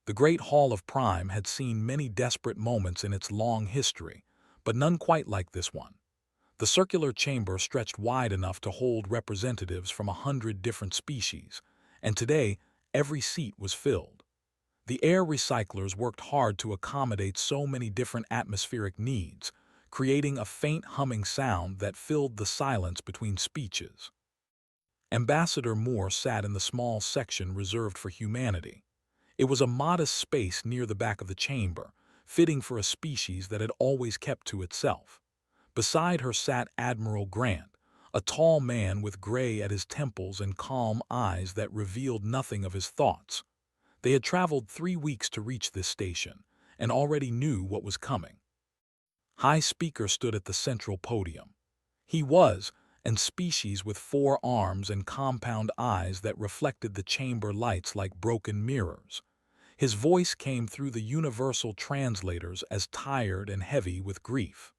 The Great Hall of Prime had seen many desperate moments in its long history, but none quite like this one. The circular chamber stretched wide enough to hold representatives from 100 different species, and today every seat was filled. The air recyclers worked hard to accommodate so many different atmospheric needs, creating a faint humming sound that filled the silence between speeches. Ambassador Moore sat in the small section reserved for humanity. It was a modest space near the back of the chamber, fitting for a species that had always kept to itself. Beside her sat Admiral Grant, a tall man with gray at his temples and calm eyes that revealed nothing of his thoughts. They had traveled 3 weeks to reach this station, and already knew what was coming. High Speaker stood at the central podium. He was an species with 4 arms and compound eyes that reflected the chamber lights like broken mirrors. His voice came through the universal translators as tired and heavy with grief.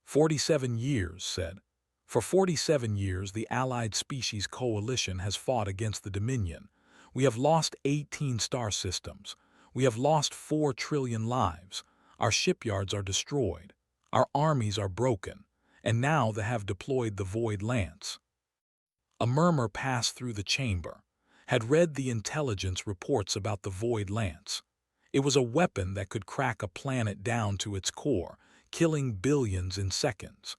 47 years, said. For 47 years, the Allied Species Coalition has fought against the Dominion. We have lost 18 star systems. We have lost 4 trillion lives. Our shipyards are destroyed. Our armies are broken. And now they have deployed the Void Lance. A murmur passed through the chamber. Had read the intelligence reports about the Void Lance. It was a weapon that could crack a planet down to its core, killing billions in seconds.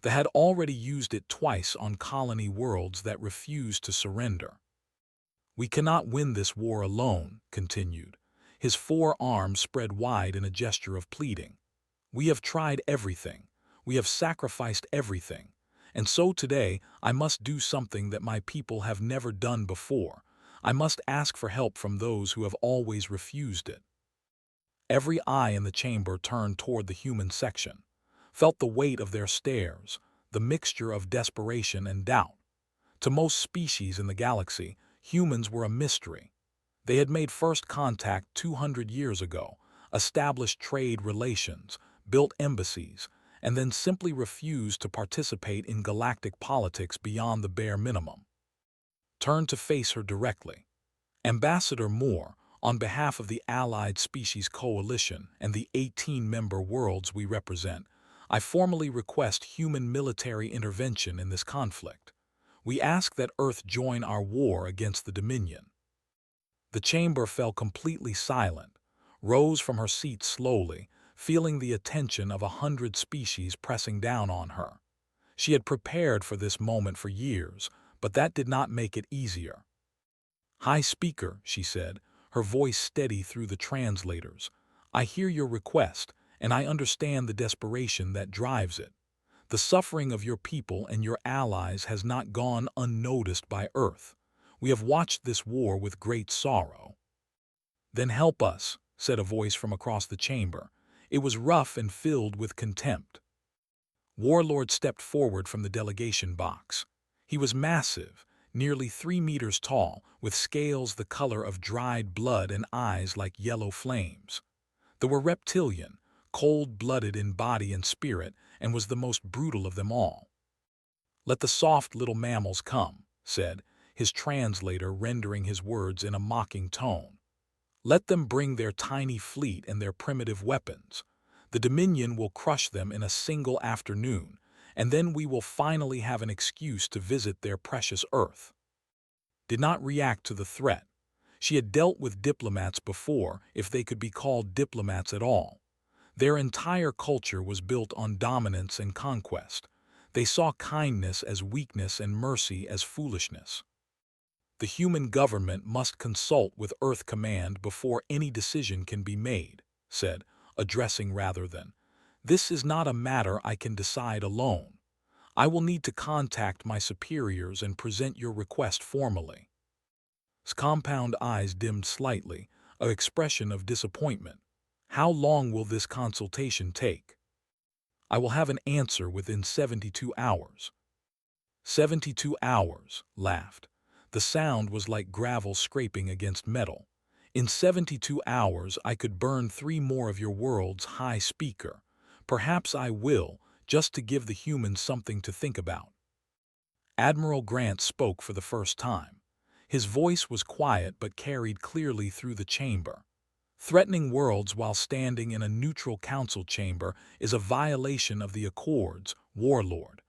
They had already used it twice on colony worlds that refused to surrender. We cannot win this war alone, continued. His 4 arms spread wide in a gesture of pleading. We have tried everything. We have sacrificed everything. And so today, I must do something that my people have never done before. I must ask for help from those who have always refused it. Every eye in the chamber turned toward the human section, felt the weight of their stares, the mixture of desperation and doubt. To most species in the galaxy, humans were a mystery. They had made first contact 200 years ago, established trade relations, built embassies, and then simply refused to participate in galactic politics beyond the bare minimum. Turned to face her directly. Ambassador Moore, on behalf of the Allied Species Coalition and the 18-member worlds we represent, I formally request human military intervention in this conflict. We ask that Earth join our war against the Dominion. The chamber fell completely silent, rose from her seat slowly, feeling the attention of 100 species pressing down on her. She had prepared for this moment for years, but that did not make it easier. High Speaker, she said, her voice steady through the translators. I hear your request, and I understand the desperation that drives it. The suffering of your people and your allies has not gone unnoticed by Earth. We have watched this war with great sorrow. Then help us, said a voice from across the chamber. It was rough and filled with contempt. Warlord stepped forward from the delegation box. He was massive, nearly 3 meters tall, with scales the color of dried blood and eyes like yellow flames. They were reptilian, cold-blooded in body and spirit, and was the most brutal of them all. Let the soft little mammals come, said, his translator rendering his words in a mocking tone. Let them bring their tiny fleet and their primitive weapons. The Dominion will crush them in a single afternoon, and then we will finally have an excuse to visit their precious Earth. Did not react to the threat. She had dealt with diplomats before, if they could be called diplomats at all. Their entire culture was built on dominance and conquest. They saw kindness as weakness and mercy as foolishness. The human government must consult with Earth Command before any decision can be made, said, addressing rather than. This is not a matter I can decide alone. I will need to contact my superiors and present your request formally. His compound eyes dimmed slightly, an expression of disappointment. How long will this consultation take? I will have an answer within 72 hours. 72 hours, laughed. The sound was like gravel scraping against metal. In 72 hours I could burn 3 more of your world's High Speaker. Perhaps I will, just to give the humans something to think about. Admiral Grant spoke for the first time. His voice was quiet but carried clearly through the chamber. Threatening worlds while standing in a neutral council chamber is a violation of the Accords, Warlord.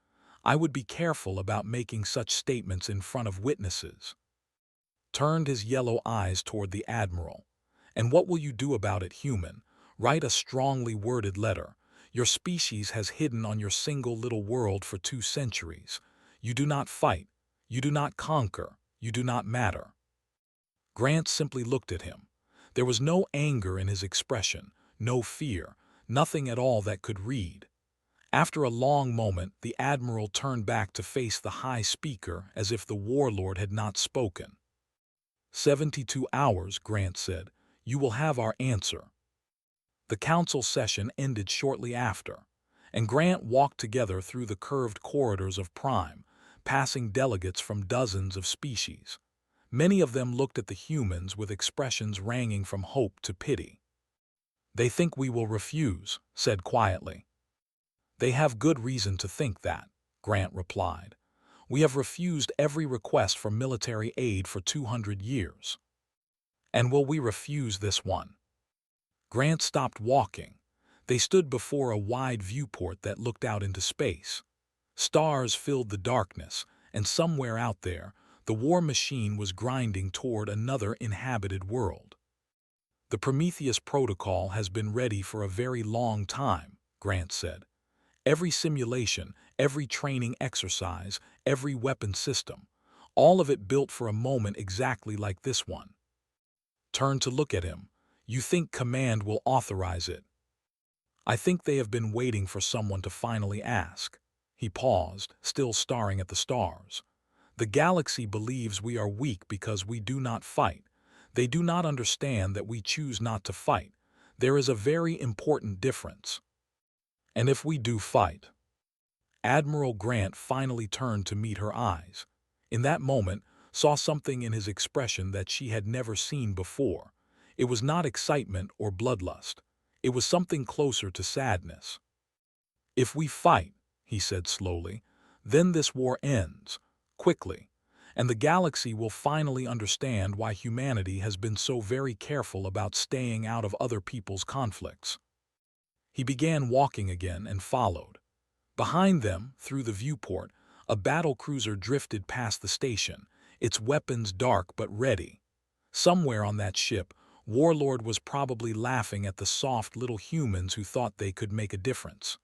I would be careful about making such statements in front of witnesses. Turned his yellow eyes toward the Admiral. And what will you do about it, human? Write a strongly worded letter. Your species has hidden on your single little world for 2 centuries. You do not fight. You do not conquer. You do not matter. Grant simply looked at him. There was no anger in his expression, no fear, nothing at all that could read. After a long moment, the Admiral turned back to face the High Speaker as if the Warlord had not spoken. 72 hours, Grant said. You will have our answer. The council session ended shortly after, and Grant walked together through the curved corridors of Prime, passing delegates from dozens of species. Many of them looked at the humans with expressions ranging from hope to pity. They think we will refuse, said quietly. They have good reason to think that, Grant replied. We have refused every request for military aid for 200 years. And will we refuse this one? Grant stopped walking. They stood before a wide viewport that looked out into space. Stars filled the darkness, and somewhere out there, the war machine was grinding toward another inhabited world. The Prometheus Protocol has been ready for a very long time, Grant said. Every simulation, every training exercise, every weapon system, all of it built for a moment exactly like this one. Turn to look at him. You think Command will authorize it. I think they have been waiting for someone to finally ask. He paused, still staring at the stars. The galaxy believes we are weak because we do not fight. They do not understand that we choose not to fight. There is a very important difference. And if we do fight? Admiral Grant finally turned to meet her eyes. In that moment, saw something in his expression that she had never seen before. It was not excitement or bloodlust. It was something closer to sadness. If we fight, he said slowly, then this war ends, quickly, and the galaxy will finally understand why humanity has been so very careful about staying out of other people's conflicts. He began walking again and followed. Behind them, through the viewport, a battlecruiser drifted past the station, its weapons dark but ready. Somewhere on that ship, Warlord was probably laughing at the soft little humans who thought they could make a difference.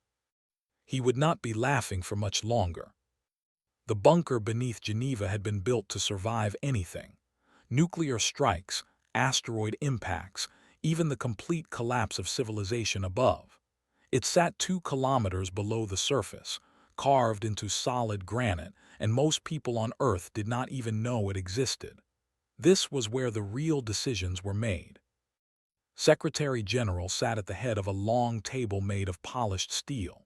He would not be laughing for much longer. The bunker beneath Geneva had been built to survive anything. Nuclear strikes, asteroid impacts, even the complete collapse of civilization above. It sat 2 kilometers below the surface, carved into solid granite, and most people on Earth did not even know it existed. This was where the real decisions were made. Secretary General sat at the head of a long table made of polished steel.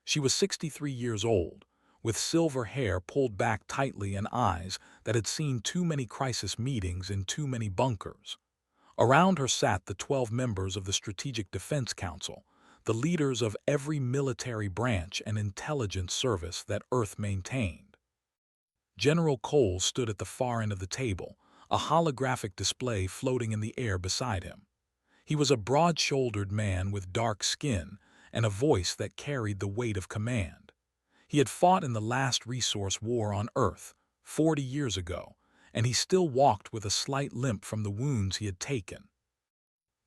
She was 63 years old, with silver hair pulled back tightly and eyes that had seen too many crisis meetings in too many bunkers. Around her sat the 12 members of the Strategic Defense Council, the leaders of every military branch and intelligence service that Earth maintained. General Cole stood at the far end of the table, a holographic display floating in the air beside him. He was a broad-shouldered man with dark skin and a voice that carried the weight of command. He had fought in the last resource war on Earth, 40 years ago, and he still walked with a slight limp from the wounds he had taken.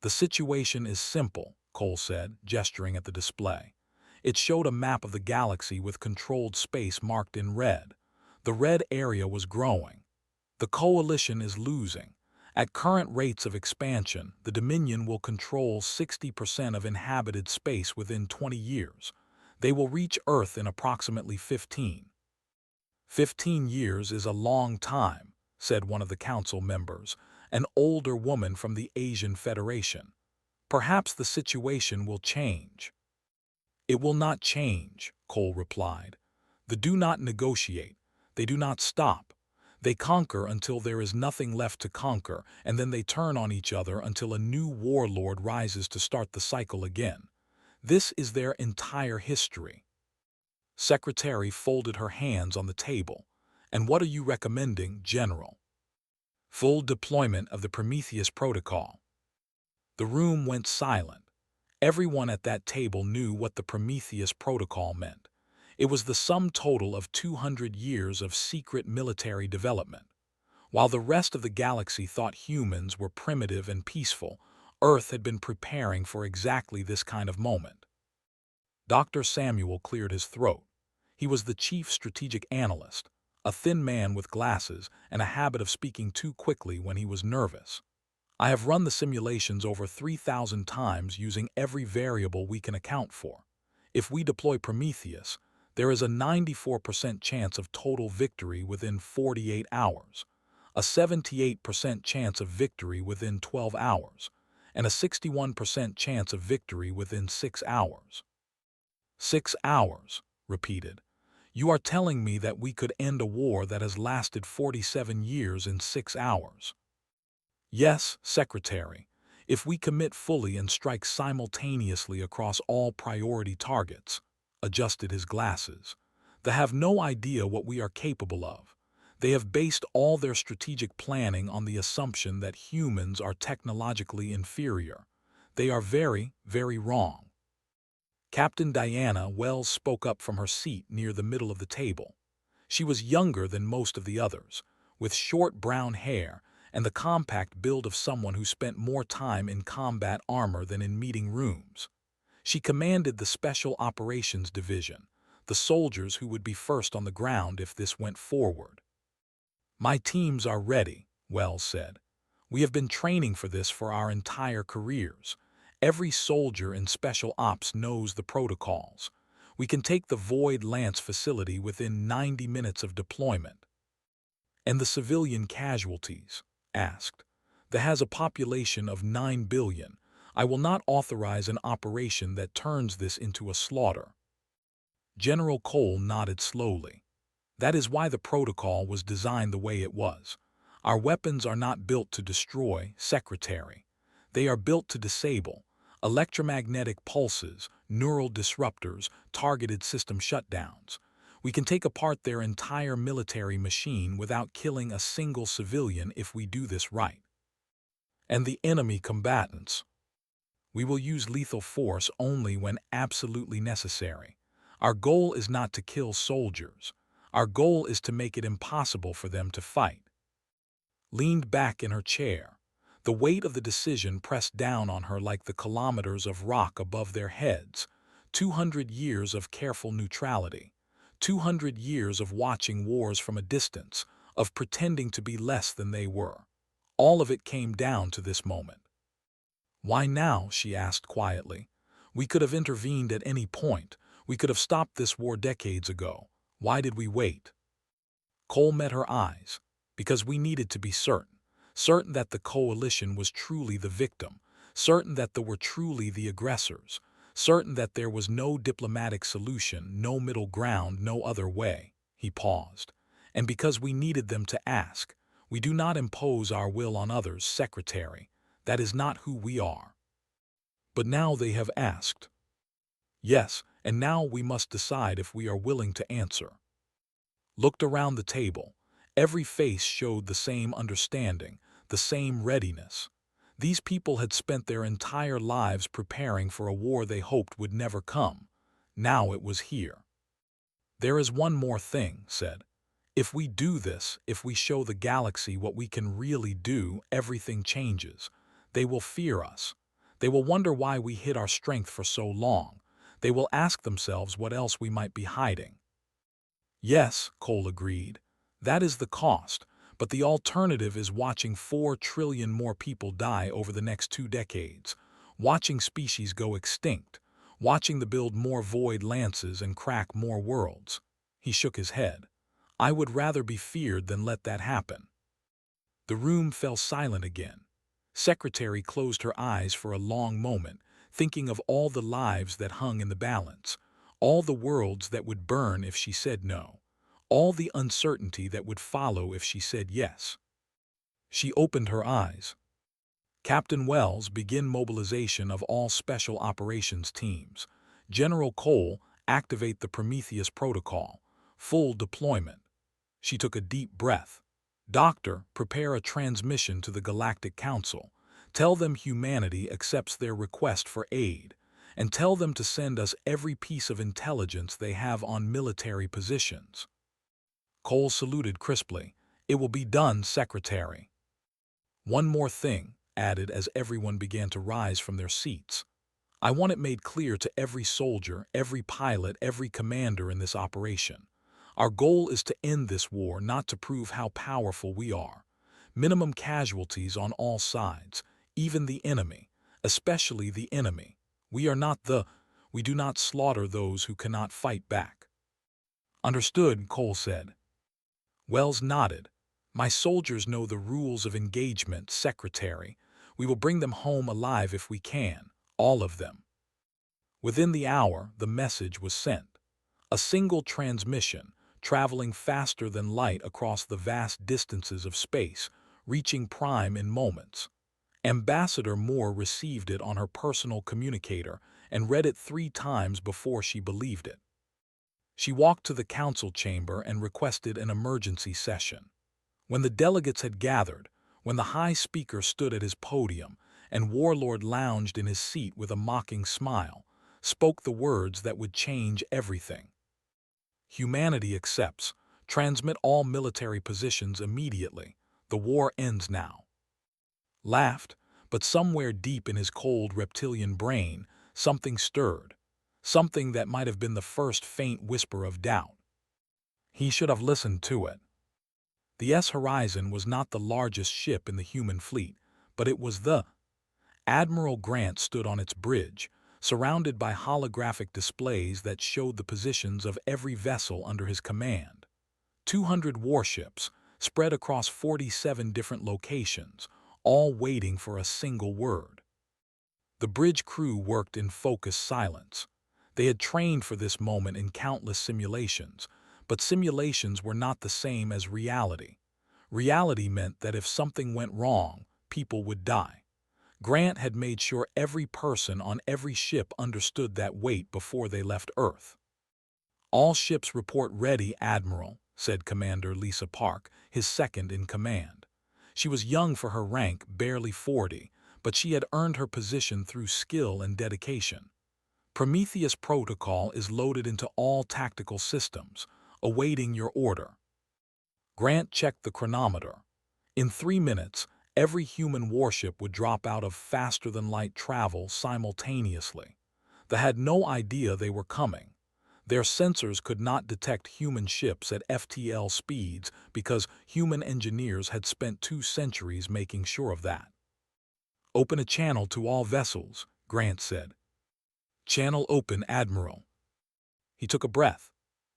The situation is simple, Cole said, gesturing at the display. It showed a map of the galaxy with controlled space marked in red. The red area was growing. The coalition is losing. At current rates of expansion, the Dominion will control 60% of inhabited space within 20 years. They will reach Earth in approximately 15. 15 years is a long time, said one of the council members, an older woman from the Asian Federation. Perhaps the situation will change. It will not change, Cole replied. They do not negotiate. They do not stop. They conquer until there is nothing left to conquer, and then they turn on each other until a new warlord rises to start the cycle again. This is their entire history. Secretary folded her hands on the table. And what are you recommending, General? Full deployment of the Prometheus Protocol. The room went silent. Everyone at that table knew what the Prometheus Protocol meant. It was the sum total of 200 years of secret military development. While the rest of the galaxy thought humans were primitive and peaceful, Earth had been preparing for exactly this kind of moment. Dr. Samuel cleared his throat. He was the chief strategic analyst, a thin man with glasses and a habit of speaking too quickly when he was nervous. I have run the simulations over 3,000 times using every variable we can account for. If we deploy Prometheus, there is a 94% chance of total victory within 48 hours, a 78% chance of victory within 12 hours, and a 61% chance of victory within 6 hours. 6 hours, repeated. You are telling me that we could end a war that has lasted 47 years in 6 hours. Yes, Secretary, if we commit fully and strike simultaneously across all priority targets, adjusted his glasses. They have no idea what we are capable of. They have based all their strategic planning on the assumption that humans are technologically inferior. They are very, very wrong. Captain Diana Wells spoke up from her seat near the middle of the table. She was younger than most of the others, with short brown hair and the compact build of someone who spent more time in combat armor than in meeting rooms. She commanded the Special Operations Division, the soldiers who would be first on the ground if this went forward. My teams are ready, Wells said. We have been training for this for our entire careers. Every soldier in Special Ops knows the protocols. We can take the Void Lance facility within 90 minutes of deployment. And the civilian casualties? Asked. That has a population of 9 billion. I will not authorize an operation that turns this into a slaughter. General Cole nodded slowly. That is why the protocol was designed the way it was. Our weapons are not built to destroy, Secretary. They are built to disable. Electromagnetic pulses, neural disruptors, targeted system shutdowns. We can take apart their entire military machine without killing a single civilian if we do this right. And the enemy combatants? We will use lethal force only when absolutely necessary. Our goal is not to kill soldiers. Our goal is to make it impossible for them to fight. Leaned back in her chair. The weight of the decision pressed down on her like the kilometers of rock above their heads. 200 years of careful neutrality. 200 years of watching wars from a distance, of pretending to be less than they were. All of it came down to this moment. Why now? She asked quietly. We could have intervened at any point. We could have stopped this war decades ago. Why did we wait? Cole met her eyes. Because we needed to be certain. Certain that the coalition was truly the victim. Certain that they were truly the aggressors. Certain that there was no diplomatic solution, no middle ground, no other way. He paused. And because we needed them to ask. We do not impose our will on others, Secretary. That is not who we are. But now they have asked. Yes, and now we must decide if we are willing to answer. Looked around the table. Every face showed the same understanding, the same readiness. These people had spent their entire lives preparing for a war they hoped would never come. Now it was here. There is one more thing, said. If we do this, if we show the galaxy what we can really do, everything changes. They will fear us. They will wonder why we hid our strength for so long. They will ask themselves what else we might be hiding. Yes, Cole agreed. That is the cost, but the alternative is watching 4 trillion more people die over the next 2 decades, watching species go extinct, watching them build more void lances and crack more worlds. He shook his head. I would rather be feared than let that happen. The room fell silent again. Secretary closed her eyes for a long moment, thinking of all the lives that hung in the balance, all the worlds that would burn if she said no, all the uncertainty that would follow if she said yes. She opened her eyes. Captain Wells, begin mobilization of all special operations teams. General Cole, activate the Prometheus protocol. Full deployment. She took a deep breath. Doctor, prepare a transmission to the Galactic Council. Tell them humanity accepts their request for aid, and tell them to send us every piece of intelligence they have on military positions." Cole saluted crisply. "It will be done, Secretary." "One more thing," added as everyone began to rise from their seats. "I want it made clear to every soldier, every pilot, every commander in this operation. Our goal is to end this war, not to prove how powerful we are. Minimum casualties on all sides, even the enemy, especially the enemy. We do not slaughter those who cannot fight back." "Understood," Cole said. Wells nodded. "My soldiers know the rules of engagement, Secretary. We will bring them home alive if we can, all of them." Within the hour, the message was sent. A single transmission, traveling faster than light across the vast distances of space, reaching Prime in moments. Ambassador Moore received it on her personal communicator and read it 3 times before she believed it. She walked to the council chamber and requested an emergency session. When the delegates had gathered, when the High Speaker stood at his podium and Warlord lounged in his seat with a mocking smile, spoke the words that would change everything. "Humanity accepts. Transmit all military positions immediately. The war ends now." Laughed, but somewhere deep in his cold reptilian brain, something stirred. Something that might have been the first faint whisper of doubt. He should have listened to it. The Horizon was not the largest ship in the human fleet, but it was the... Admiral Grant stood on its bridge, surrounded by holographic displays that showed the positions of every vessel under his command. 200 warships, spread across 47 different locations, all waiting for a single word. The bridge crew worked in focused silence. They had trained for this moment in countless simulations, but simulations were not the same as reality. Reality meant that if something went wrong, people would die. Grant had made sure every person on every ship understood that weight before they left Earth. "All ships report ready, Admiral," said Commander Lisa Park, his second in command. She was young for her rank, barely 40, but she had earned her position through skill and dedication. "Prometheus Protocol is loaded into all tactical systems, awaiting your order." Grant checked the chronometer. In 3 minutes, every human warship would drop out of faster-than-light travel simultaneously. They had no idea they were coming. Their sensors could not detect human ships at FTL speeds because human engineers had spent 2 centuries making sure of that. "Open a channel to all vessels," Grant said. "Channel open, Admiral." He took a breath.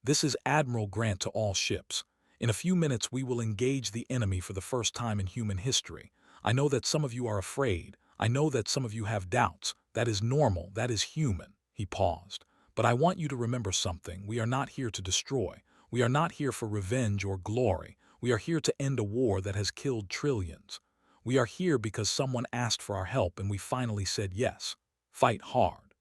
"This is Admiral Grant to all ships. In a few minutes we will engage the enemy for the first time in human history. I know that some of you are afraid. I know that some of you have doubts. That is normal. That is human." He paused. "But I want you to remember something. We are not here to destroy. We are not here for revenge or glory. We are here to end a war that has killed trillions. We are here because someone asked for our help and we finally said yes. Fight hard.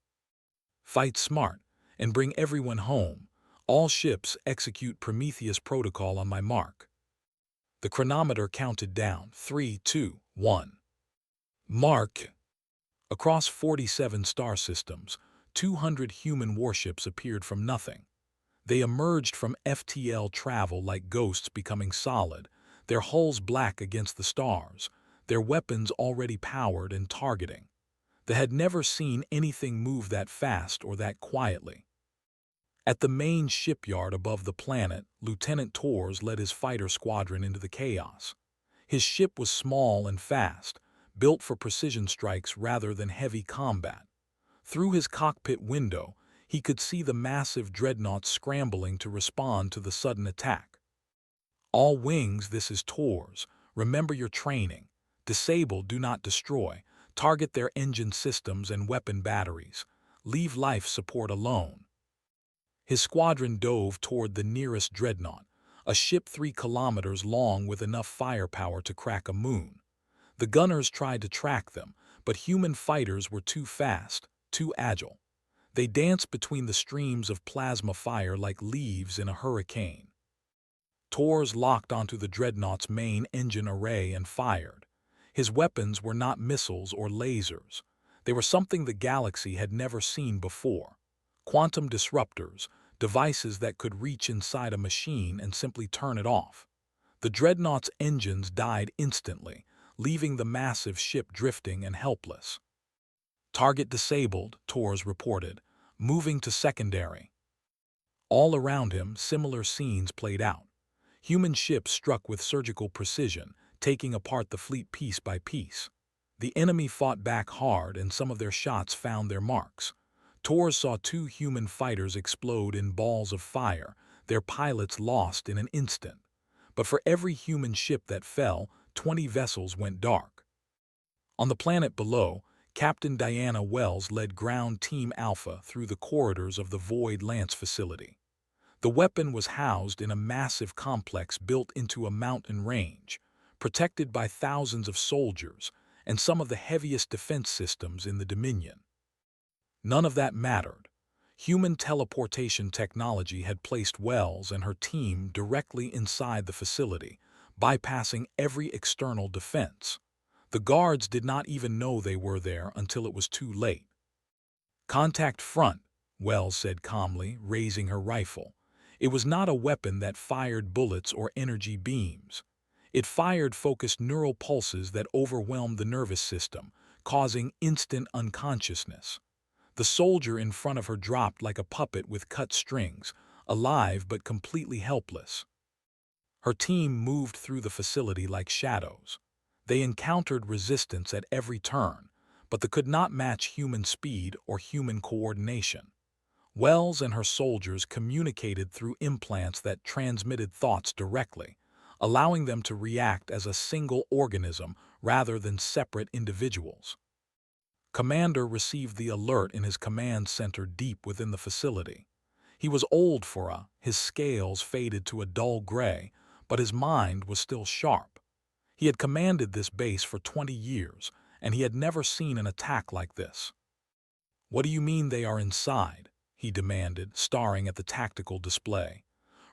Fight smart, and bring everyone home. All ships execute Prometheus Protocol on my mark." The chronometer counted down. 3, 2, 1. Mark. Across 47 star systems, 200 human warships appeared from nothing. They emerged from FTL travel like ghosts becoming solid, their hulls black against the stars, their weapons already powered and targeting. They had never seen anything move that fast or that quietly. At the main shipyard above the planet, Lieutenant Torres led his fighter squadron into the chaos. His ship was small and fast, built for precision strikes rather than heavy combat. Through his cockpit window, he could see the massive dreadnoughts scrambling to respond to the sudden attack. "All wings, this is Torres. Remember your training. Disable, do not destroy. Target their engine systems and weapon batteries. Leave life support alone." His squadron dove toward the nearest dreadnought, a ship 3 kilometers long with enough firepower to crack a moon. The gunners tried to track them, but human fighters were too fast, too agile. They danced between the streams of plasma fire like leaves in a hurricane. Torres locked onto the dreadnought's main engine array and fired. His weapons were not missiles or lasers. They were something the galaxy had never seen before. Quantum disruptors, devices that could reach inside a machine and simply turn it off. The dreadnought's engines died instantly, leaving the massive ship drifting and helpless. Target disabled, Torres reported, moving to secondary. All around him, similar scenes played out. Human ships struck with surgical precision, taking apart the fleet piece by piece. The enemy fought back hard, and some of their shots found their marks. Torres saw two human fighters explode in balls of fire, their pilots lost in an instant. But for every human ship that fell, 20 vessels went dark. On the planet below, Captain Diana Wells led Ground Team Alpha through the corridors of the Void Lance facility. The weapon was housed in a massive complex built into a mountain range, protected by thousands of soldiers and some of the heaviest defense systems in the Dominion. None of that mattered. Human teleportation technology had placed Wells and her team directly inside the facility, bypassing every external defense. The guards did not even know they were there until it was too late. "Contact front," Wells said calmly, raising her rifle. It was not a weapon that fired bullets or energy beams. It fired focused neural pulses that overwhelmed the nervous system, causing instant unconsciousness. The soldier in front of her dropped like a puppet with cut strings, alive but completely helpless. Her team moved through the facility like shadows. They encountered resistance at every turn, but they could not match human speed or human coordination. Wells and her soldiers communicated through implants that transmitted thoughts directly, allowing them to react as a single organism rather than separate individuals. Commander received the alert in his command center deep within the facility. He was old his scales faded to a dull gray, but his mind was still sharp. He had commanded this base for 20 years, and he had never seen an attack like this. "What do you mean they are inside?" he demanded, staring at the tactical display.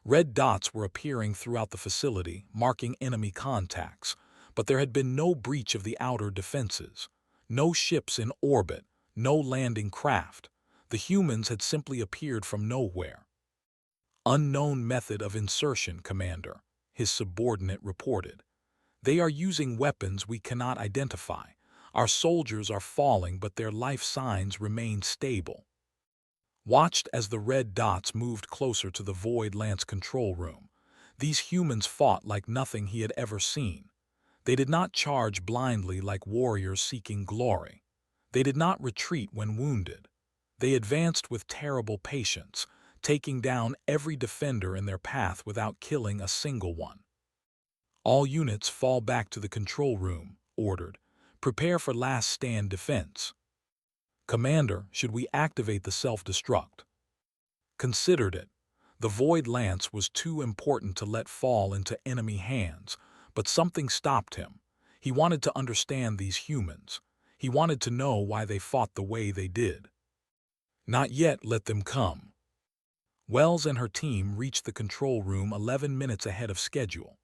Red dots were appearing throughout the facility, marking enemy contacts, but there had been no breach of the outer defenses. No ships in orbit, no landing craft. The humans had simply appeared from nowhere. "Unknown method of insertion, Commander," his subordinate reported. "They are using weapons we cannot identify. Our soldiers are falling, but their life signs remain stable." Watched as the red dots moved closer to the Void Lance control room. These humans fought like nothing he had ever seen. They did not charge blindly like warriors seeking glory. They did not retreat when wounded. They advanced with terrible patience, taking down every defender in their path without killing a single one. "All units fall back to the control room," ordered. "Prepare for last stand defense." "Commander, should we activate the self-destruct?" Considered it. The Void Lance was too important to let fall into enemy hands, but something stopped him. He wanted to understand these humans. He wanted to know why they fought the way they did. "Not yet, let them come." Wells and her team reached the control room 11 minutes ahead of schedule.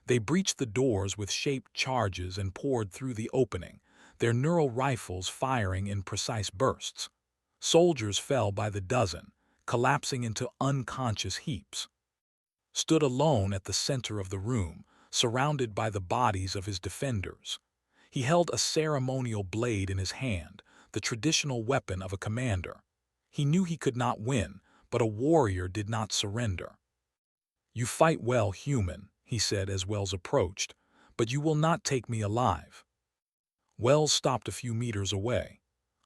They breached the doors with shaped charges and poured through the opening, their neural rifles firing in precise bursts. Soldiers fell by the dozen, collapsing into unconscious heaps. Stood alone at the center of the room, surrounded by the bodies of his defenders. He held a ceremonial blade in his hand, the traditional weapon of a commander. He knew he could not win, but a warrior did not surrender. "You fight well, human," he said as Wells approached, "but you will not take me alive." Wells stopped a few meters away.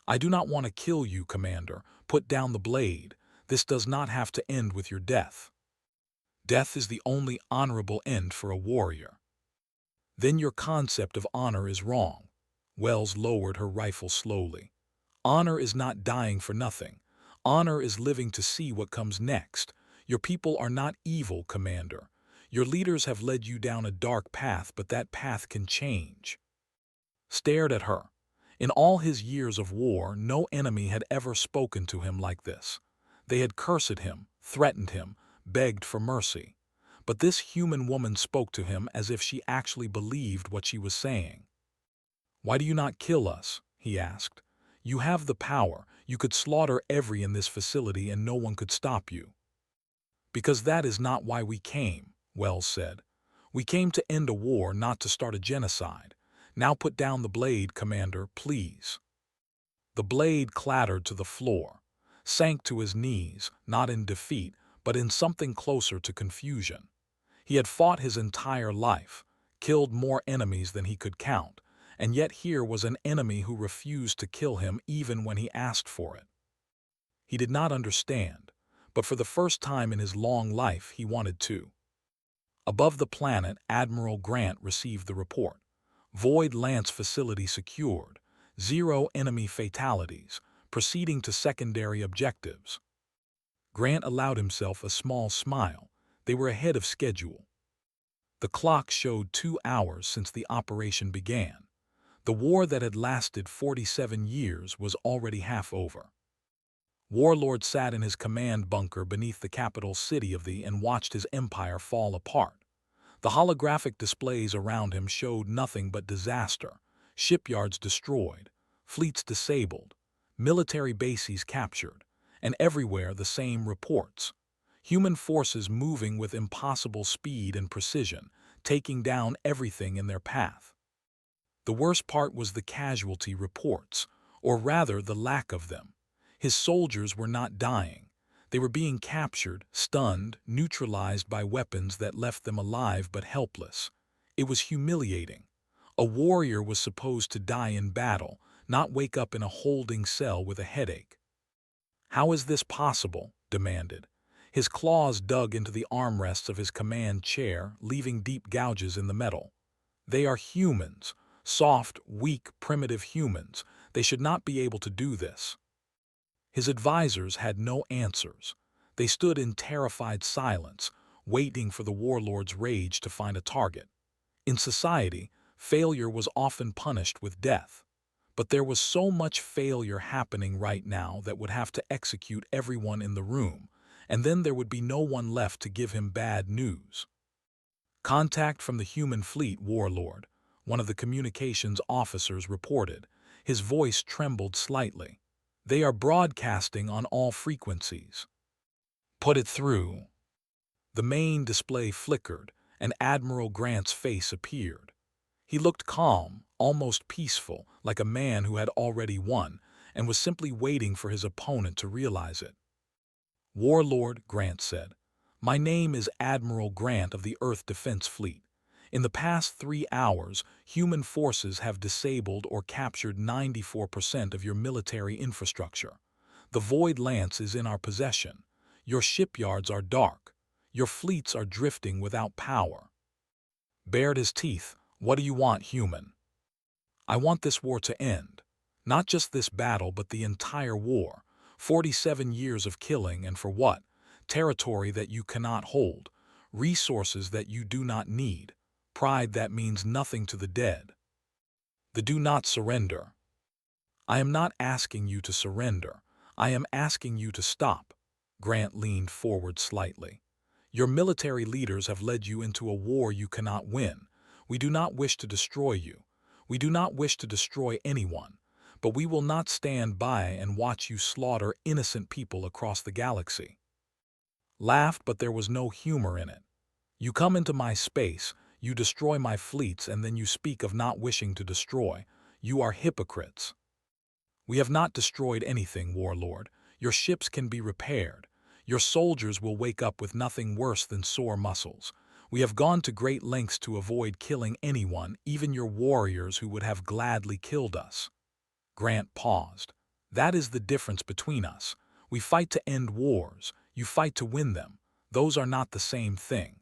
"I do not want to kill you, Commander. Put down the blade. This does not have to end with your death. Death is the only honorable end for a warrior." "Then your concept of honor is wrong." Wells lowered her rifle slowly. "Honor is not dying for nothing. Honor is living to see what comes next. Your people are not evil, Commander. Your leaders have led you down a dark path, but that path can change." Stared at her. In all his years of war, no enemy had ever spoken to him like this. They had cursed him, threatened him, begged for mercy. But this human woman spoke to him as if she actually believed what she was saying. "Why do you not kill us?" he asked. "You have the power. You could slaughter every in this facility and no one could stop you." "Because that is not why we came," Wells said. "We came to end a war, not to start a genocide. Now put down the blade, Commander, please." The blade clattered to the floor, sank to his knees, not in defeat, but in something closer to confusion. He had fought his entire life, killed more enemies than he could count, and yet here was an enemy who refused to kill him even when he asked for it. He did not understand, but for the first time in his long life he wanted to. Above the planet, Admiral Grant received the report. Void Lance facility secured. 0 enemy fatalities. Proceeding to secondary objectives. Grant allowed himself a small smile. They were ahead of schedule. The clock showed 2 hours since the operation began. The war that had lasted 47 years was already half over. Warlord sat in his command bunker beneath the capital city of the and watched his empire fall apart. The holographic displays around him showed nothing but disaster. Shipyards destroyed, fleets disabled, military bases captured, and everywhere the same reports. Human forces moving with impossible speed and precision, taking down everything in their path. The worst part was the casualty reports, or rather the lack of them. His soldiers were not dying. They were being captured, stunned, neutralized by weapons that left them alive but helpless. It was humiliating. A warrior was supposed to die in battle, not wake up in a holding cell with a headache. "How is this possible?" demanded. His claws dug into the armrests of his command chair, leaving deep gouges in the metal. "They are humans. Soft, weak, primitive humans. They should not be able to do this." His advisors had no answers. They stood in terrified silence, waiting for the warlord's rage to find a target. In society, failure was often punished with death. But there was so much failure happening right now that would have to execute everyone in the room, and then there would be no one left to give him bad news. "Contact from the human fleet, Warlord," one of the communications officers reported. His voice trembled slightly. "They are broadcasting on all frequencies." "Put it through." The main display flickered, and Admiral Grant's face appeared. He looked calm, almost peaceful, like a man who had already won, and was simply waiting for his opponent to realize it. "Warlord," Grant said, "my name is Admiral Grant of the Earth Defense Fleet. In the past 3 hours, human forces have disabled or captured 94% of your military infrastructure. The Void Lance is in our possession. Your shipyards are dark. Your fleets are drifting without power." Bared his teeth. "What do you want, human?" "I want this war to end. Not just this battle, but the entire war. 47 years of killing, and for what? Territory that you cannot hold. Resources that you do not need. Pride that means nothing to the dead. The do not surrender." "I am not asking you to surrender. I am asking you to stop." Grant leaned forward slightly. "Your military leaders have led you into a war you cannot win. We do not wish to destroy you. We do not wish to destroy anyone. But we will not stand by and watch you slaughter innocent people across the galaxy." Laughed, but there was no humor in it. "You come into my space, you destroy my fleets, and then you speak of not wishing to destroy. You are hypocrites." "We have not destroyed anything, Warlord. Your ships can be repaired. Your soldiers will wake up with nothing worse than sore muscles. We have gone to great lengths to avoid killing anyone, even your warriors who would have gladly killed us." Grant paused. "That is the difference between us. We fight to end wars. You fight to win them. Those are not the same thing."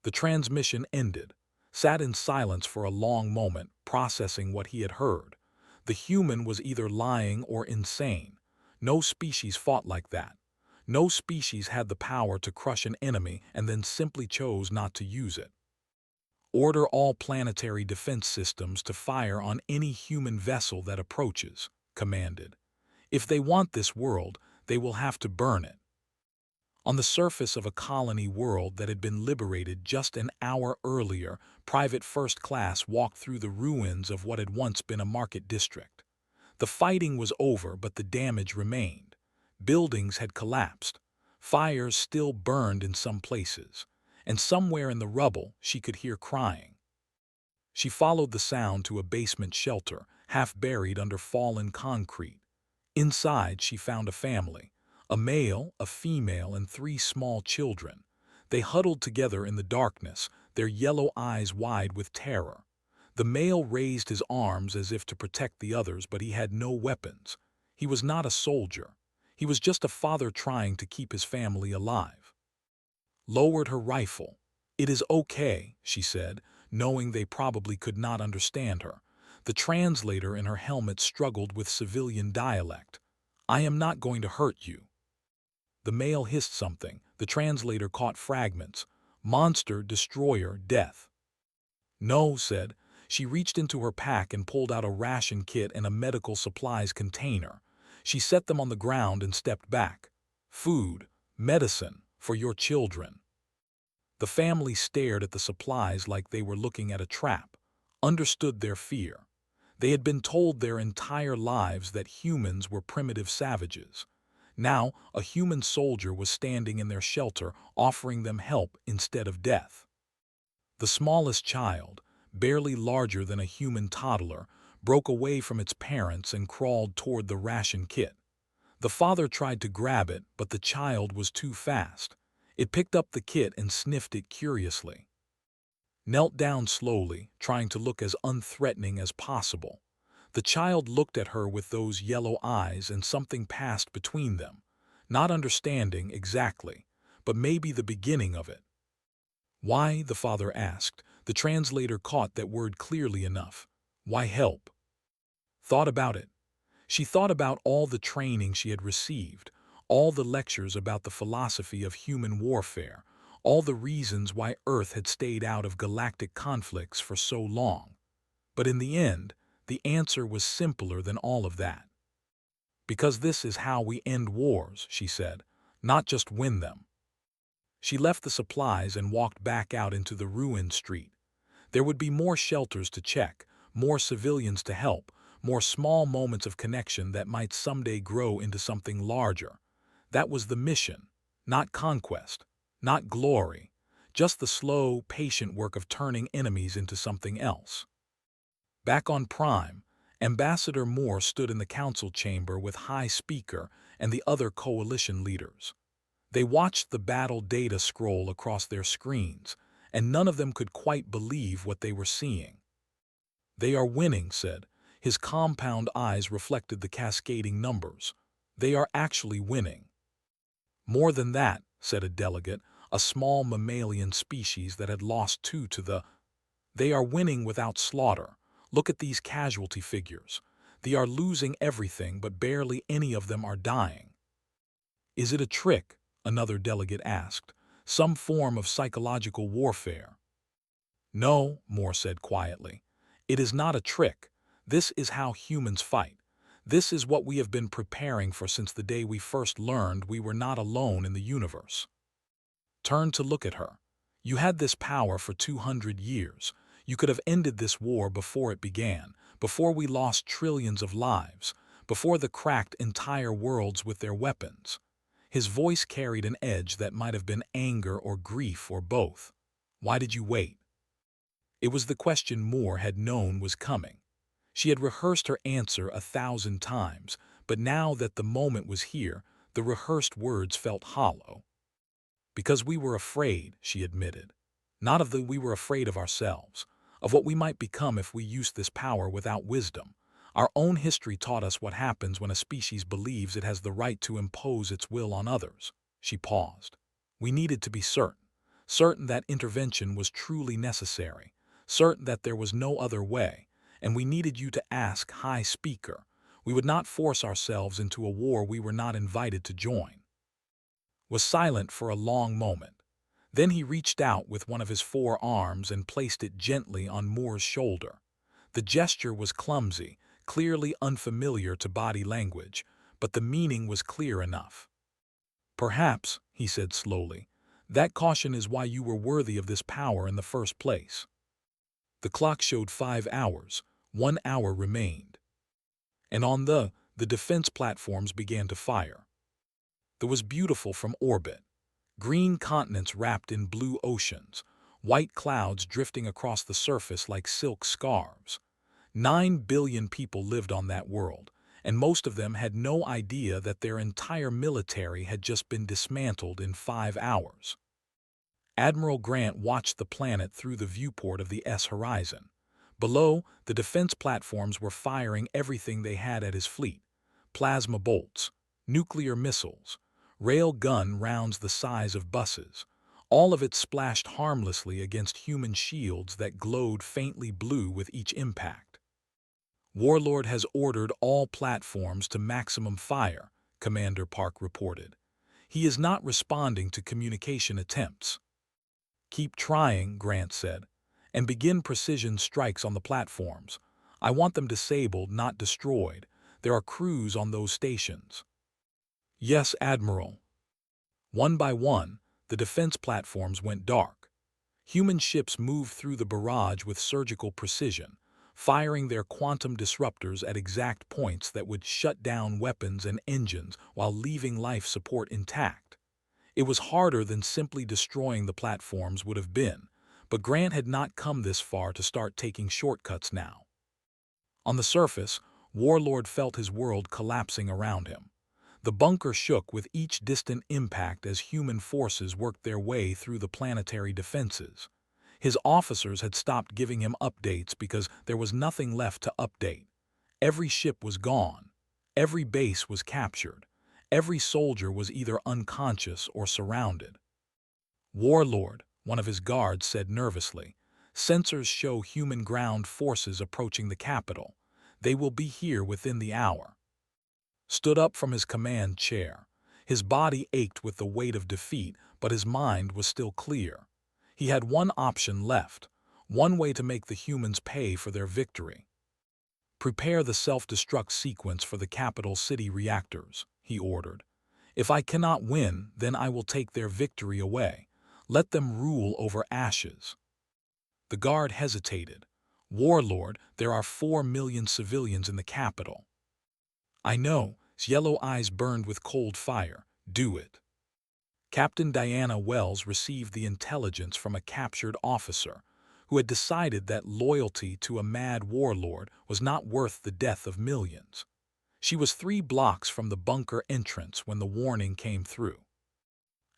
The transmission ended. Sat in silence for a long moment, processing what he had heard. The human was either lying or insane. No species fought like that. No species had the power to crush an enemy and then simply chose not to use it. "Order all planetary defense systems to fire on any human vessel that approaches," commanded. "If they want this world, they will have to burn it." On the surface of a colony world that had been liberated just an hour earlier, Private First Class walked through the ruins of what had once been a market district. The fighting was over, but the damage remained. Buildings had collapsed. Fires still burned in some places. And somewhere in the rubble, she could hear crying. She followed the sound to a basement shelter, half buried under fallen concrete. Inside, she found a family, a male, a female, and 3 small children. They huddled together in the darkness, their yellow eyes wide with terror. The male raised his arms as if to protect the others, but he had no weapons. He was not a soldier. He was just a father trying to keep his family alive. Lowered her rifle. "It is okay," she said, knowing they probably could not understand her. The translator in her helmet struggled with civilian dialect. "I am not going to hurt you." The male hissed something. The translator caught fragments. "Monster, destroyer, death." "No," said. She reached into her pack and pulled out a ration kit and a medical supplies container. She set them on the ground and stepped back. "Food, medicine, for your children." The family stared at the supplies like they were looking at a trap, understood their fear. They had been told their entire lives that humans were primitive savages. Now, a human soldier was standing in their shelter, offering them help instead of death. The smallest child, barely larger than a human toddler, broke away from its parents and crawled toward the ration kit. The father tried to grab it, but the child was too fast. It picked up the kit and sniffed it curiously. Knelt down slowly, trying to look as unthreatening as possible. The child looked at her with those yellow eyes, and something passed between them. Not understanding exactly, but maybe the beginning of it. "Why?" the father asked. The translator caught that word clearly enough. "Why help?" Thought about it. She thought about all the training she had received, all the lectures about the philosophy of human warfare, all the reasons why Earth had stayed out of galactic conflicts for so long. But in the end, the answer was simpler than all of that. "Because this is how we end wars," she said, "not just win them." She left the supplies and walked back out into the ruined street. There would be more shelters to check, more civilians to help, more small moments of connection that might someday grow into something larger. That was the mission, not conquest, not glory, just the slow, patient work of turning enemies into something else. Back on Prime, Ambassador Moore stood in the council chamber with High Speaker and the other coalition leaders. They watched the battle data scroll across their screens, and none of them could quite believe what they were seeing. "They are winning," said. His compound eyes reflected the cascading numbers. "They are actually winning." "More than that," said a delegate, a small mammalian species that had lost 2 to the... "They are winning without slaughter. Look at these casualty figures. They are losing everything, but barely any of them are dying." "Is it a trick?" another delegate asked. "Some form of psychological warfare?" "No," Moore said quietly. "It is not a trick. This is how humans fight. This is what we have been preparing for since the day we first learned we were not alone in the universe." Turned to look at her. "You had this power for 200 years. You could have ended this war before it began, before we lost trillions of lives, before the cracked entire worlds with their weapons." His voice carried an edge that might have been anger or grief or both. "Why did you wait?" It was the question Moore had known was coming. She had rehearsed her answer 1,000 times, but now that the moment was here, the rehearsed words felt hollow. "Because we were afraid," she admitted. We were afraid of ourselves, of what we might become if we used this power without wisdom. Our own history taught us what happens when a species believes it has the right to impose its will on others." She paused. "We needed to be certain, certain that intervention was truly necessary, certain that there was no other way, and we needed you to ask, High Speaker. We would not force ourselves into a war we were not invited to join." Was silent for a long moment. Then he reached out with one of his 4 arms and placed it gently on Moore's shoulder. The gesture was clumsy, clearly unfamiliar to body language, but the meaning was clear enough. "Perhaps," he he said slowly. "That caution is why you were worthy of this power in the first place." The clock showed 5 hours. 1 hour remained. And on the defense platforms began to fire. It was beautiful from orbit. Green continents wrapped in blue oceans, white clouds drifting across the surface like silk scarves. 9 billion people lived on that world, and most of them had no idea that their entire military had just been dismantled in 5 hours. Admiral Grant watched the planet through the viewport of the S horizon. Below, the defense platforms were firing everything they had at his fleet: plasma bolts, nuclear missiles, rail gun rounds the size of buses. All of it splashed harmlessly against human shields that glowed faintly blue with each impact. "Warlord has ordered all platforms to maximum fire," Commander Park reported. "He is not responding to communication attempts." "Keep trying," Grant said, "and begin precision strikes on the platforms. I want them disabled, not destroyed. There are crews on those stations." "Yes, Admiral." One by one, the defense platforms went dark. Human ships moved through the barrage with surgical precision, firing their quantum disruptors at exact points that would shut down weapons and engines while leaving life support intact. It was harder than simply destroying the platforms would have been, but Grant had not come this far to start taking shortcuts now. On the surface, Warlord felt his world collapsing around him. The bunker shook with each distant impact as human forces worked their way through the planetary defenses. His officers had stopped giving him updates because there was nothing left to update. Every ship was gone. Every base was captured. Every soldier was either unconscious or surrounded. "Warlord," one of his guards said nervously, "sensors show human ground forces approaching the capital. They will be here within the hour." Stood up from his command chair. His body ached with the weight of defeat, but his mind was still clear. He had one option left, one way to make the humans pay for their victory. "Prepare the self-destruct sequence for the capital city reactors," he ordered. "If I cannot win, then I will take their victory away. Let them rule over ashes." The guard hesitated. "Warlord, there are 4 million civilians in the capital." "I know." His yellow eyes burned with cold fire. "Do it." Captain Diana Wells received the intelligence from a captured officer who had decided that loyalty to a mad warlord was not worth the death of millions. She was 3 blocks from the bunker entrance when the warning came through.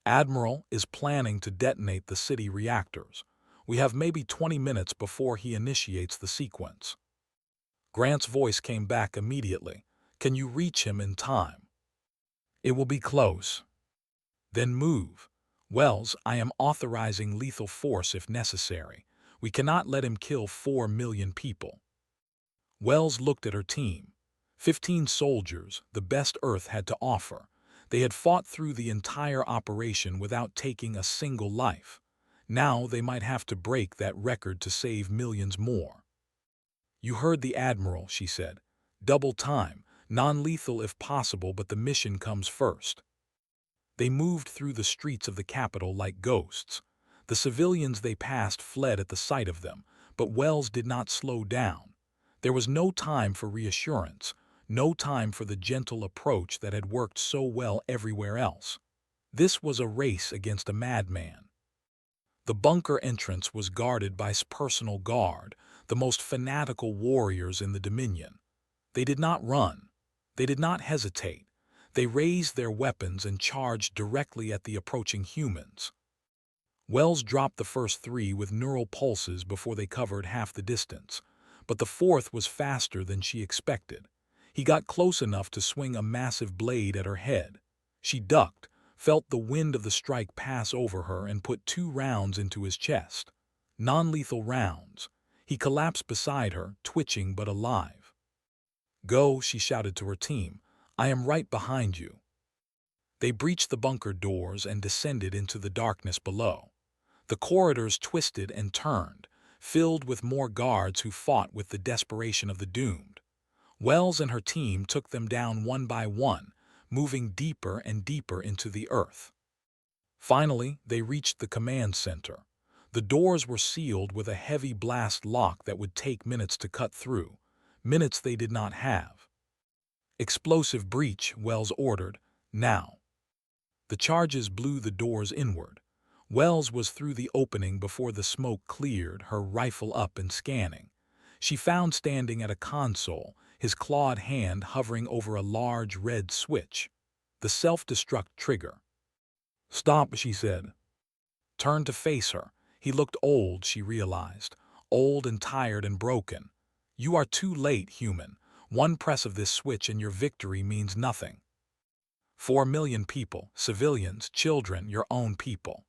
"Admiral is planning to detonate the city reactors. We have maybe 20 minutes before he initiates the sequence." Grant's voice came back immediately. "Can you reach him in time?" "It will be close." "Then move." "Wells, I am authorizing lethal force if necessary. We cannot let him kill 4 million people." Wells looked at her team. 15 soldiers, the best Earth had to offer. They had fought through the entire operation without taking a single life. Now they might have to break that record to save millions more. "You heard the Admiral," she said. "Double time, non-lethal if possible, but the mission comes first." They moved through the streets of the capital like ghosts. The civilians they passed fled at the sight of them, but Wells did not slow down. There was no time for reassurance, no time for the gentle approach that had worked so well everywhere else. This was a race against a madman. The bunker entrance was guarded by his personal guard, the most fanatical warriors in the Dominion. They did not run. They did not hesitate. They raised their weapons and charged directly at the approaching humans. Wells dropped the first 3 with neural pulses before they covered half the distance, but the 4th was faster than she expected. He got close enough to swing a massive blade at her head. She ducked, felt the wind of the strike pass over her, and put 2 rounds into his chest. Non-lethal rounds. He collapsed beside her, twitching but alive. "Go," she shouted to her team. "I am right behind you." They breached the bunker doors and descended into the darkness below. The corridors twisted and turned, filled with more guards who fought with the desperation of the doomed. Wells and her team took them down one by one, moving deeper and deeper into the earth. Finally, they reached the command center. The doors were sealed with a heavy blast lock that would take minutes to cut through, minutes they did not have. "Explosive breach," Wells ordered. "Now." The charges blew the doors inward. Wells was through the opening before the smoke cleared, her rifle up and scanning. She found standing at a console, his clawed hand hovering over a large red switch. The self-destruct trigger. "Stop," she said. Turned to face her. He looked old, she realized. Old and tired and broken. "You are too late, human. One press of this switch and your victory means nothing. 4 million people, civilians, children, your own people."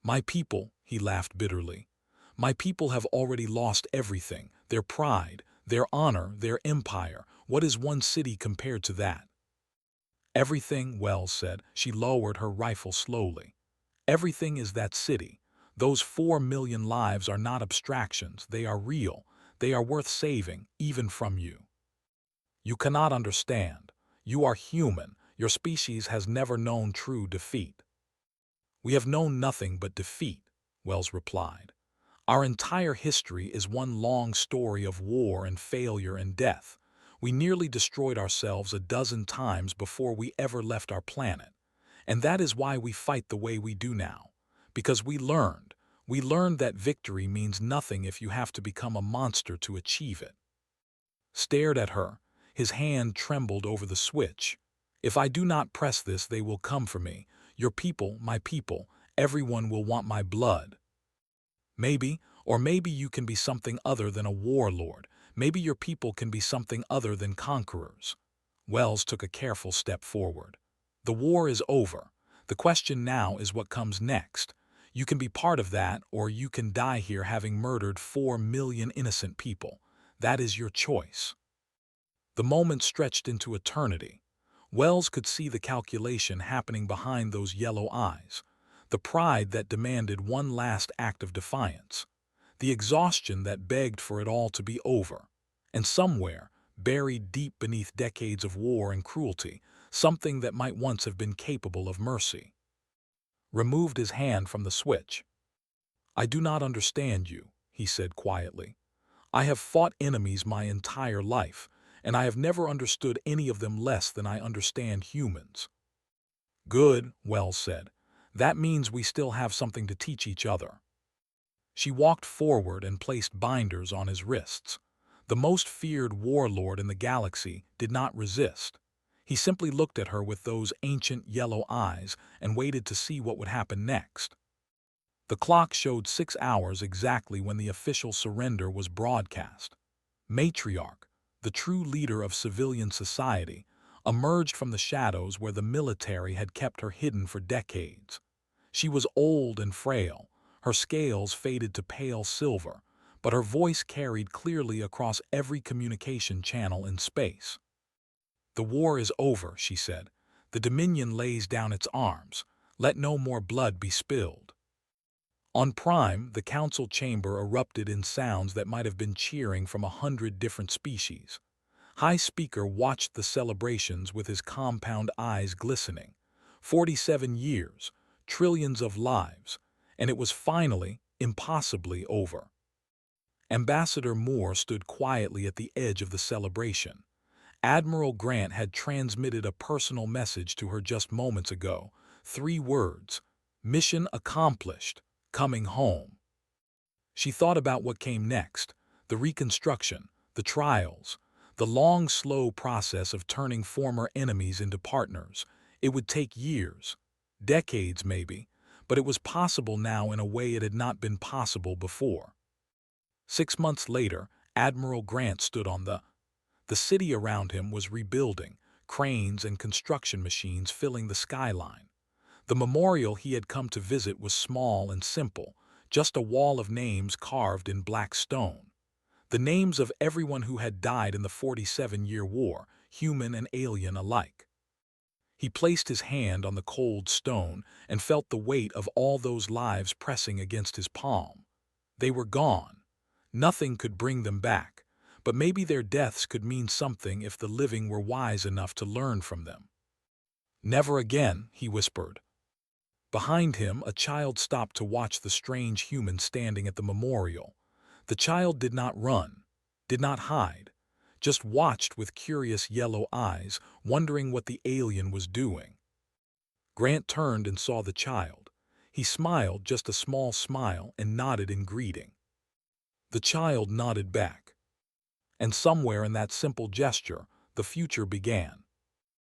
"My people," he laughed bitterly. "My people have already lost everything, their pride, their honor, their empire. What is one city compared to that?" "Everything," Wells said. She lowered her rifle slowly. "Everything is that city. Those 4 million lives are not abstractions, they are real. They are worth saving, even from you. You cannot understand. You are human. Your species has never known true defeat." "We have known nothing but defeat," Wells replied. "Our entire history is one long story of war and failure and death. We nearly destroyed ourselves a dozen times before we ever left our planet. And that is why we fight the way we do now. Because we learned that victory means nothing if you have to become a monster to achieve it." Stared at her. His hand trembled over the switch. "If I do not press this, they will come for me. Your people, my people, everyone will want my blood. Maybe, or maybe you can be something other than a warlord. Maybe your people can be something other than conquerors." Wells took a careful step forward. "The war is over. The question now is what comes next. You can be part of that, or you can die here having murdered 4 million innocent people. That is your choice." The moment stretched into eternity. Wells could see the calculation happening behind those yellow eyes, the pride that demanded one last act of defiance, the exhaustion that begged for it all to be over. And somewhere, buried deep beneath decades of war and cruelty, something that might once have been capable of mercy. Removed his hand from the switch. "I do not understand you," he said quietly. "I have fought enemies my entire life, and I have never understood any of them less than I understand humans." "Good," Wells said. "That means we still have something to teach each other." She walked forward and placed binders on his wrists. The most feared warlord in the galaxy did not resist. He simply looked at her with those ancient yellow eyes and waited to see what would happen next. The clock showed 6 hours exactly when the official surrender was broadcast. Matriarch, the true leader of civilian society, emerged from the shadows where the military had kept her hidden for decades. She was old and frail, her scales faded to pale silver, but her voice carried clearly across every communication channel in space. "The war is over," she said. "The Dominion lays down its arms. Let no more blood be spilled." On Prime, the council chamber erupted in sounds that might have been cheering from 100 different species. High Speaker watched the celebrations with his compound eyes glistening. 47 years, trillions of lives, and it was finally, impossibly over. Ambassador Moore stood quietly at the edge of the celebration. Admiral Grant had transmitted a personal message to her just moments ago. 3 words: "Mission accomplished. Coming home." She thought about what came next, the reconstruction, the trials, the long, slow process of turning former enemies into partners. It would take years, decades maybe, but it was possible now in a way it had not been possible before. 6 months later, Admiral Grant stood on the city around him was rebuilding, cranes and construction machines filling the skyline. The memorial he had come to visit was small and simple, just a wall of names carved in black stone. The names of everyone who had died in the 47-year war, human and alien alike. He placed his hand on the cold stone and felt the weight of all those lives pressing against his palm. They were gone. Nothing could bring them back, but maybe their deaths could mean something if the living were wise enough to learn from them. "Never again," he whispered. Behind him, a child stopped to watch the strange human standing at the memorial. The child did not run, did not hide, just watched with curious yellow eyes, wondering what the alien was doing. Grant turned and saw the child. He smiled just a small smile and nodded in greeting. The child nodded back. And somewhere in that simple gesture, the future began.